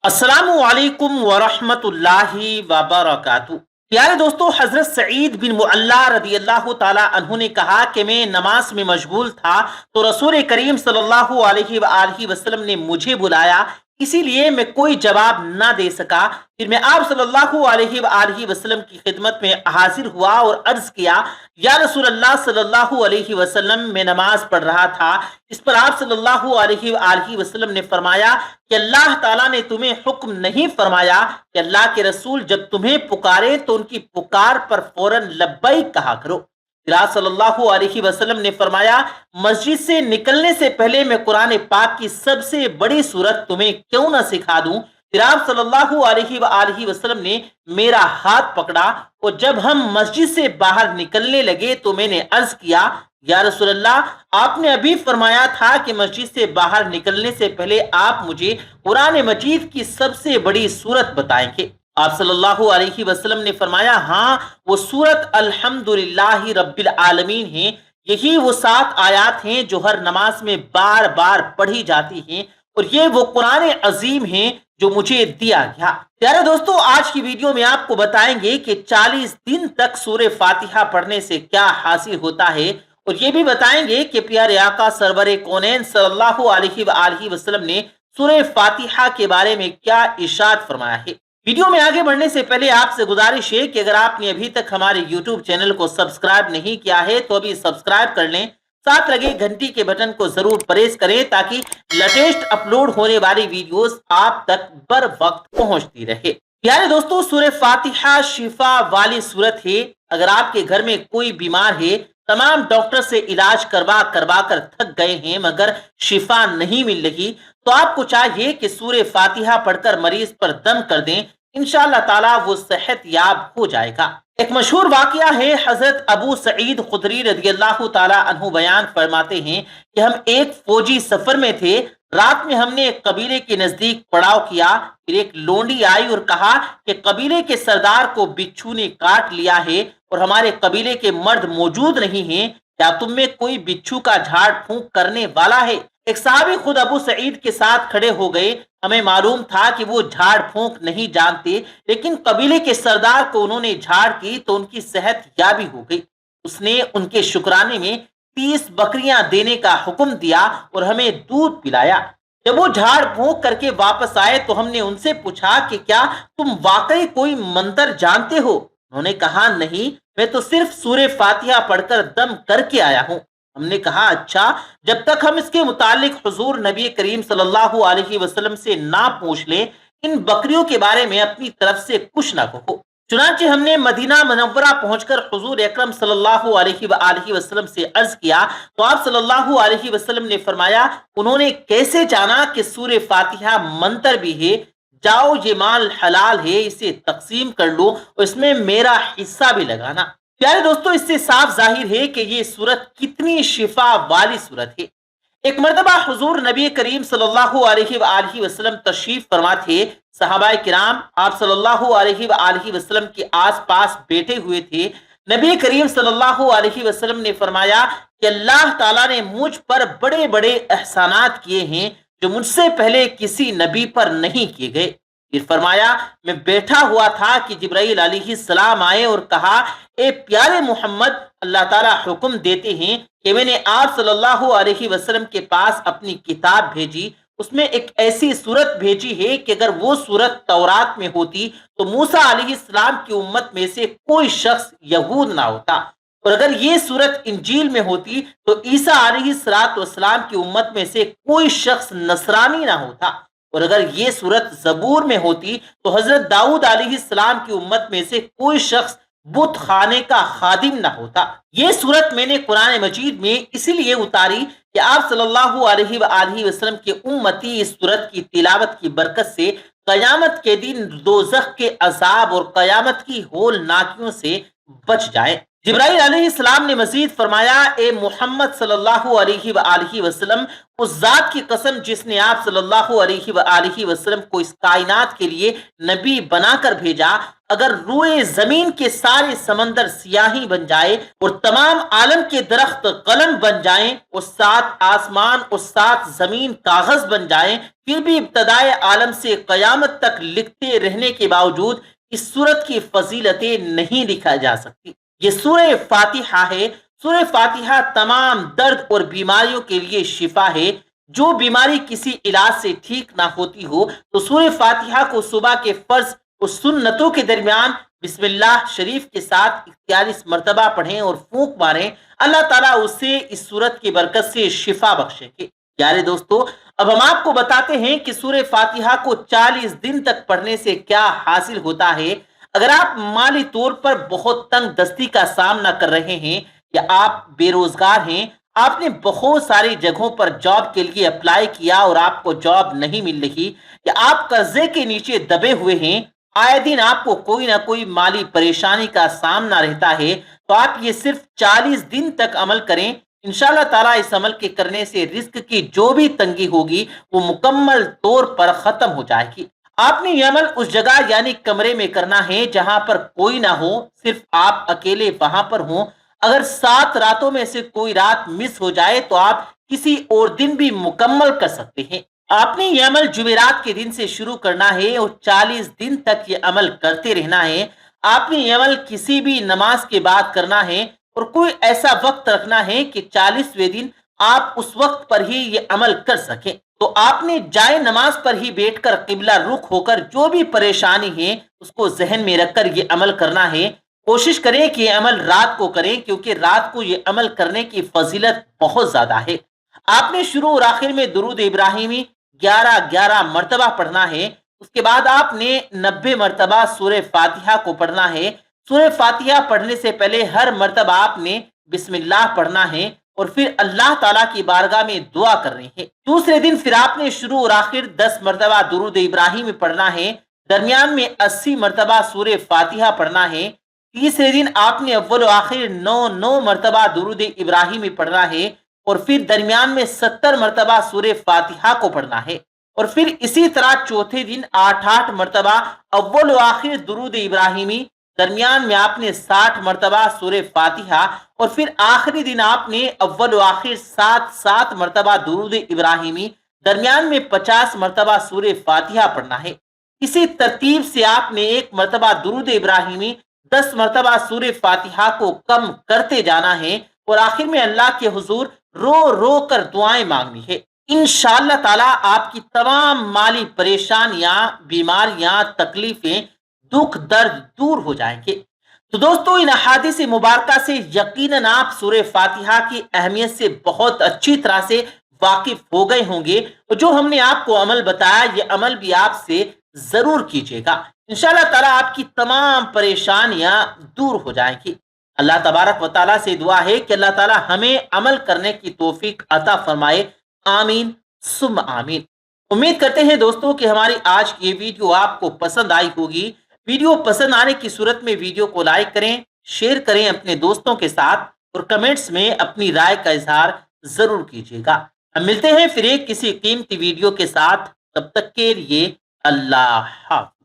السلام علیکم ورحمۃ اللہ وبرکاتہ۔ پیارے دوستو، حضرت سعید بن معلا رضی اللہ تعالی عنہ نے کہا کہ میں نماز میں مشغول تھا تو رسول کریم صلی اللہ علیہ وآلہ وسلم نے مجھے بلایا، اسی لیے میں کوئی جواب نہ دے سکا۔ پھر میں آپ صلی اللہ علیہ وآلہ وسلم کی خدمت میں حاضر ہوا اور عرض کیا، یا رسول اللہ صلی اللہ علیہ وسلم، میں نماز پڑھ رہا تھا۔ اس پر آپ صلی اللہ علیہ وآلہ وسلم نے فرمایا کہ اللہ تعالیٰ نے تمہیں حکم نہیں فرمایا کہ اللہ کے رسول جب تمہیں پکارے تو ان کی پکار پر فوراً لبیک کہا کرو؟ پھر آپ صلی اللہ علیہ وسلم نے فرمایا، مسجد سے نکلنے سے پہلے میں قرآن پاک کی سب سے بڑی سورت تمہیں کیوں نہ سکھا دوں؟ پھر آپ صلی اللہ علیہ وآلہ وسلم نے میرا ہاتھ پکڑا اور جب ہم مسجد سے باہر نکلنے لگے تو میں نے عرض کیا، یا رسول اللہ، آپ نے ابھی فرمایا تھا کہ مسجد سے باہر نکلنے سے پہلے آپ مجھے قرآن مجید کی سب سے بڑی سورت بتائیں گے۔ آپ صلی اللہ علیہ وسلم نے فرمایا، ہاں، وہ سورت الحمدللہ رب العالمین ہیں۔ یہی وہ 7 آیات ہیں جو ہر نماز میں بار بار پڑھی جاتی ہیں، اور یہ وہ قرآن عظیم ہیں جو مجھے دیا گیا۔ پیارے دوستو، آج کی ویڈیو میں آپ کو بتائیں گے کہ 40 دن تک سورہ فاتحہ پڑھنے سے کیا حاصل ہوتا ہے، اور یہ بھی بتائیں گے کہ پیارے آقا سرور کونین صلی اللہ علیہ وآلہ وسلم نے سورہ فاتحہ کے بارے میں کیا ارشاد فرمایا ہے۔ ویڈیو میں آگے بڑھنے سے پہلے آپ سے گزارش ہے کہ اگر آپ نے ابھی تک ہمارے یوٹیوب چینل کو سبسکرائب نہیں کیا ہے تو ابھی سبسکرائب کر لیں، ساتھ لگے گھنٹی کے بٹن کو ضرور پریس کریں تاکہ لیٹسٹ اپلوڈ ہونے والی ویڈیوز آپ تک بر وقت پہنچتی رہے۔ پیارے دوستو، سورہ فاتحہ شفا والی سورت ہے۔ اگر آپ کے گھر میں کوئی بیمار ہے، تمام ڈاکٹر سے علاج کروا کر تھک گئے ہیں مگر شفا نہیں مل رہی، تو آپ کو چاہیے کہ سورہ فاتحہ پڑھ کر مریض پر دم کر دیں، انشاءاللہ تعالیٰ وہ صحت یاب ہو جائے گا۔ ایک مشہور واقعہ ہے، حضرت ابو سعید خدری رضی اللہ تعالیٰ عنہ بیان فرماتے ہیں کہ ہم ایک فوجی سفر میں تھے۔ رات میں ہم نے ایک قبیلے کے نزدیک پڑاؤ کیا، پھر ایک لونڈی آئی اور کہا کہ قبیلے کے سردار کو بچھو نے کاٹ لیا ہے اور ہمارے قبیلے کے مرد موجود نہیں ہیں، کیا تم میں کوئی بچھو کا جھاڑ پھونک کرنے والا ہے؟ ایک صحابی خود ابو سعید کے ساتھ کھڑے ہو گئے۔ ہمیں معلوم تھا کہ وہ جھاڑ پھونک نہیں جانتے، لیکن قبیلے کے سردار کو انہوں نے جھاڑ کی تو ان کی صحت یابی ہو گئی۔ اس نے ان کے شکرانے میں 30 بکریاں دینے کا حکم دیا اور ہمیں دودھ پلایا۔ جب وہ جھاڑ پھونک کر کے واپس آئے تو ہم نے ان سے پوچھا کہ کیا تم واقعی کوئی منتر جانتے ہو؟ انہوں نے کہا، نہیں، میں تو صرف سورہ فاتحہ پڑھ کر دم کر کے آیا ہوں۔ ہم نے کہا، اچھا، جب تک ہم اس کے متعلق حضور نبی کریم صلی اللہ علیہ وسلم سے نہ پوچھ لیں، ان بکریوں کے بارے میں اپنی طرف سے کچھ نہ کہو۔ چنانچہ ہم نے مدینہ منورہ پہنچ کر حضور اکرم صلی اللہ علیہ وآلہ وسلم سے عرض کیا تو آپ صلی اللہ علیہ وسلم نے فرمایا، انہوں نے کیسے جانا کہ سورہ فاتحہ منتر بھی ہے؟ جاؤ، یہ مال حلال ہے، اسے تقسیم کر لو اور اس میں میرا حصہ بھی لگانا۔ پیارے دوستو، اس سے صاف ظاہر ہے کہ یہ سورت کتنی شفا والی سورت ہے۔ ایک مرتبہ حضور نبی کریم صلی اللہ علیہ وآلہ وسلم تشریف فرما تھے۔ صحابہ کرام آپ صلی اللہ علیہ وآلہ وسلم کے آس پاس بیٹھے ہوئے تھے۔ نبی کریم صلی اللہ علیہ وسلم نے فرمایا کہ اللہ تعالیٰ نے مجھ پر بڑے بڑے احسانات کیے ہیں جو مجھ سے پہلے کسی نبی پر نہیں کیے گئے۔ پھر فرمایا، میں بیٹھا ہوا تھا کہ جبرائیل علیہ السلام آئے اور کہا، اے پیارے محمد، اللہ تعالیٰ حکم دیتے ہیں کہ میں نے آپ صلی اللہ علیہ وسلم کے پاس اپنی کتاب بھیجی، اس میں ایک ایسی سورت بھیجی ہے کہ اگر وہ سورت تورات میں ہوتی تو موسیٰ علیہ السلام کی امت میں سے کوئی شخص یہود نہ ہوتا، اور اگر یہ سورت انجیل میں ہوتی تو عیسیٰ علیہ السلام کی امت میں سے کوئی شخص نصرانی نہ ہوتا، اور اگر یہ سورت زبور میں ہوتی تو حضرت داؤد علیہ السلام کی امت میں سے کوئی شخص بت خانے کا خادم نہ ہوتا۔ یہ سورت میں نے قرآن مجید میں اسی لیے اتاری کہ آپ صلی اللہ علیہ وآلہ وسلم کے امتی اس سورت کی تلاوت کی برکت سے قیامت کے دن دوزخ کے عذاب اور قیامت کی ہولناکیوں سے بچ جائیں۔ جبرائیل علیہ السلام نے مزید فرمایا، اے محمد صلی اللہ علیہ وآلہ وسلم، اس ذات کی قسم جس نے آپ صلی اللہ علیہ وآلہ وسلم کو اس کائنات کے لیے نبی بنا کر بھیجا، اگر روئے زمین کے سارے سمندر سیاہی بن جائے اور تمام عالم کے درخت قلم بن جائیں اور 7 آسمان اور 7 زمین کاغذ بن جائیں، پھر بھی ابتدائے عالم سے قیامت تک لکھتے رہنے کے باوجود اس سورت کی فضیلتیں نہیں لکھا جا سکتی۔ یہ سورہ فاتحہ ہے۔ سورہ فاتحہ تمام درد اور بیماریوں کے لیے شفا ہے۔ جو بیماری کسی علاج سے ٹھیک نہ ہوتی ہو تو سورہ فاتحہ کو صبح کے فرض اور سنتوں کے درمیان بسم اللہ شریف کے ساتھ 41 مرتبہ پڑھیں اور پھونک ماریں، اللہ تعالیٰ اسے اس سورت کی برکت سے شفا بخشے گے۔ پیارے دوستو، اب ہم آپ کو بتاتے ہیں کہ سورہ فاتحہ کو 40 دن تک پڑھنے سے کیا حاصل ہوتا ہے۔ اگر آپ مالی طور پر بہت تنگ دستی کا سامنا کر رہے ہیں یا آپ بے روزگار ہیں، آپ نے بہت ساری جگہوں پر جاب کے لیے اپلائی کیا اور آپ کو جاب نہیں مل رہی، یا آپ قرضے کے نیچے دبے ہوئے ہیں، آئے دن آپ کو کوئی نہ کوئی مالی پریشانی کا سامنا رہتا ہے، تو آپ یہ صرف 40 دن تک عمل کریں۔ انشاءاللہ تعالیٰ اس عمل کے کرنے سے رزق کی جو بھی تنگی ہوگی وہ مکمل طور پر ختم ہو جائے گی۔ آپ نے یہ عمل اس جگہ یعنی کمرے میں کرنا ہے جہاں پر کوئی نہ ہو، صرف آپ اکیلے وہاں پر ہوں۔ اگر 7 راتوں میں سے کوئی رات مس ہو جائے تو آپ کسی اور دن بھی مکمل کر سکتے ہیں۔ آپ نے یہ عمل جمعرات کے دن سے شروع کرنا ہے اور 40 دن تک یہ عمل کرتے رہنا ہے۔ آپ نے یہ عمل کسی بھی نماز کے بعد کرنا ہے اور کوئی ایسا وقت رکھنا ہے کہ 40ویں دن آپ اس وقت پر ہی یہ عمل کر سکیں۔ تو آپ نے جائے نماز پر ہی بیٹھ کر قبلہ رخ ہو کر جو بھی پریشانی ہے اس کو ذہن میں رکھ کر یہ عمل کرنا ہے۔ کوشش کریں کہ یہ عمل رات کو کریں، کیونکہ رات کو یہ عمل کرنے کی فضیلت بہت زیادہ ہے۔ آپ نے شروع اور آخر میں درود ابراہیمی 11 مرتبہ پڑھنا ہے۔ اس کے بعد آپ نے 90 مرتبہ سورہ فاتحہ کو پڑھنا ہے۔ سورہ فاتحہ پڑھنے سے پہلے ہر مرتبہ آپ نے بسم اللہ پڑھنا ہے اور پھر اللہ تعالیٰ کی بارگاہ میں دعا کرنی ہے۔ دوسرے دن پھر آپ نے شروع اور آخر 10 مرتبہ درود ابراہیمی پڑھنا ہے۔ درمیان میں 80 مرتبہ سورہ فاتحہ پڑھنا ہے۔ تیسرے دن آپ نے اول و آخر 9 مرتبہ درود ابراہیمی پڑھنا ہے اور پھر درمیان میں 70 مرتبہ سورہ فاتحہ کو پڑھنا ہے، اور پھر اسی طرح چوتھے دن 8 مرتبہ اول و آخر درود ابراہیمی، درمیان میں آپ نے 60 مرتبہ سورہ فاتحہ، اور پھر آخری دن آپ نے اول و آخر 7 مرتبہ درود ابراہیمی، درمیان میں 50 مرتبہ سورہ فاتحہ پڑھنا ہے۔ اسی ترتیب سے آپ نے 1 مرتبہ درود ابراہیمی، 10 مرتبہ سورہ فاتحہ کو کم کرتے جانا ہے اور آخر میں اللہ کے حضور رو رو کر دعائیں مانگنی ہے۔ انشاءاللہ تعالیٰ آپ کی تمام مالی پریشانیاں، بیماریاں، تکلیفیں، دکھ درد دور ہو جائیں گے۔ تو دوستو، ان احادیث مبارکہ سے یقیناً آپ سورہ فاتحہ کی اہمیت سے بہت اچھی طرح سے واقف ہو گئے ہوں گے، اور جو ہم نے آپ کو عمل بتایا یہ عمل بھی آپ سے ضرور کیجیے گا۔ انشاءاللہ تعالیٰ آپ کی تمام پریشانیاں دور ہو جائیں گی۔ اللہ تبارک و تعالیٰ سے دعا ہے کہ اللہ تعالیٰ ہمیں عمل کرنے کی توفیق عطا فرمائے۔ آمین ثم آمین۔ امید کرتے ہیں دوستوں کہ ہماری آج کی یہ ویڈیو آپ کو پسند آئی ہوگی۔ ویڈیو پسند آنے کی صورت میں ویڈیو کو لائک کریں، شیئر کریں اپنے دوستوں کے ساتھ، اور کمنٹس میں اپنی رائے کا اظہار ضرور کیجیے گا۔ ہم ملتے ہیں پھر ایک کسی قیمتی ویڈیو کے ساتھ، تب تک کے لیے اللہ حافظ۔